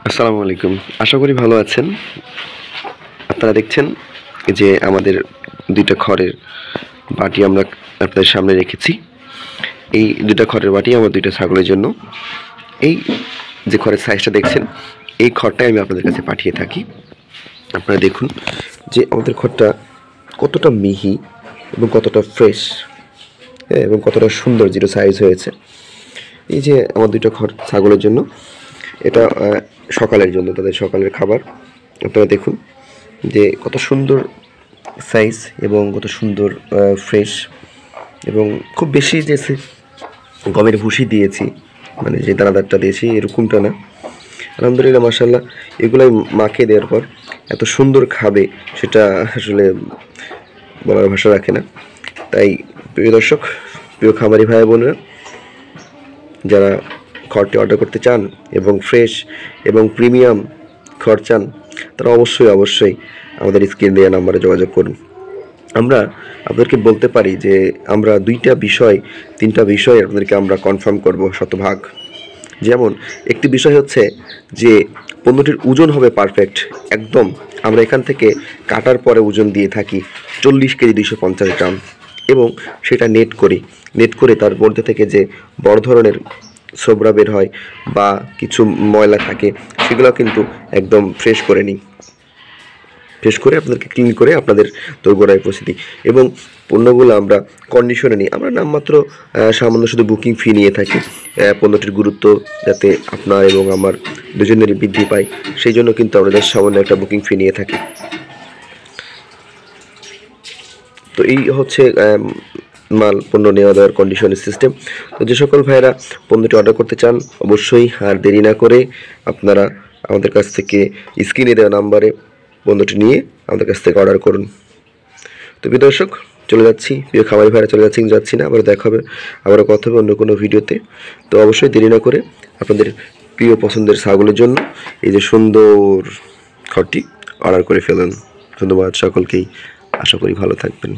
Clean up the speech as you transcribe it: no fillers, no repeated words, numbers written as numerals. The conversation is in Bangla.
আসসালামু আলাইকুম। আশা করি ভালো আছেন। আপনারা দেখছেন যে আমাদের ২ টা খড়ের বাটি আমরা আপনাদের সামনে রেখেছি। এই ২ টা খড়ের বাটি আমার ২ টা ছাগলের জন্য। এই যে খড়ের সাইজটা দেখছেন, এই খড়টাই আমি আপনাদের কাছে পাঠিয়ে থাকি। আপনারা দেখুন যে আমাদের খড়টা কতটা মিহি এবং কতটা ফ্রেশ, হ্যাঁ? এবং কতটা সুন্দর 0 সাইজ হয়েছে। এই যে আমার ২ টা খড় ছাগলের জন্য, এটা সকালের জন্য, তাদের সকালের খাবার। আপনারা দেখুন যে কত সুন্দর সাইজ এবং কত সুন্দর ফ্রেশ, এবং খুব বেশি যে গমের ভুসি দিয়েছি, মানে যে দানাদারটা দিয়েছি এরকমটা না। আলহামদুলিল্লাহ, মাশাআল্লাহ, এগুলাই মাকে দেওয়ার পর এত সুন্দর খাবে, সেটা আসলে বলার ভাষা রাখে না। তাই প্রিয় দর্শক, প্রিয় খামারি ভাই বোনেরা, যারা খড়টি অর্ডার করতে চান এবং ফ্রেশ এবং প্রিমিয়াম খড় চান, তারা অবশ্যই আমাদের স্ক্রিন দেওয়া নাম্বারে যোগাযোগ করুন। আমরা আপনাদেরকে বলতে পারি যে আমরা 2টা বিষয় 3টা বিষয় আপনাদেরকে আমরা কনফার্ম করব শতভাগ। যেমন একটি বিষয় হচ্ছে যে পণ্যটির ওজন হবে পারফেক্ট, একদম। আমরা এখান থেকে কাটার পরে ওজন দিয়ে থাকি 40 কেজি 250 গ্রাম, এবং সেটা নেট করে তার মধ্যে থেকে যে বড় ধরনের ছোবড়া বের হয় বা কিছু ময়লা থাকে, সেগুলো কিন্তু একদম ফ্রেশ করে নিই, ফ্রেশ করে আপনাদেরকে ক্লিন করে আপনাদের দোরগোড়ায় পৌঁছে দিই। এবং পণ্যগুলো আমরা কন্ডিশনে নিই। আমরা নামমাত্র সামান্য শুধু বুকিং ফি নিয়ে থাকি, পণ্যটির গুরুত্ব যাতে আপনার এবং আমার দুজনেরই বৃদ্ধি পায়, সেই জন্য কিন্তু আমরা জাস্ট সামান্য একটা বুকিং ফি নিয়ে থাকি। তো এই হচ্ছে পণ্য নেওয়া দেওয়ার কন্ডিশনের সিস্টেম। তো যে সকল ভাইয়েরা পণ্যটি অর্ডার করতে চান, অবশ্যই আর দেরি না করে আপনারা আমাদের কাছ থেকে স্ক্রিনে দেওয়া নাম্বারে পণ্যটি নিয়ে আমাদের কাছ থেকে অর্ডার করুন। তো প্রিয় দর্শক, চলে যাচ্ছি, প্রিয় খামারি ভাইরা চলে যাচ্ছি না, আবার দেখা হবে, আবারও কথা হবে অন্য কোনো ভিডিওতে। তো অবশ্যই দেরি না করে আপনাদের প্রিয় পছন্দের ছাগলের জন্য এই যে সুন্দর খড়টি অর্ডার করে ফেলুন। ধন্যবাদ সকলকেই, আশা করি ভালো থাকবেন।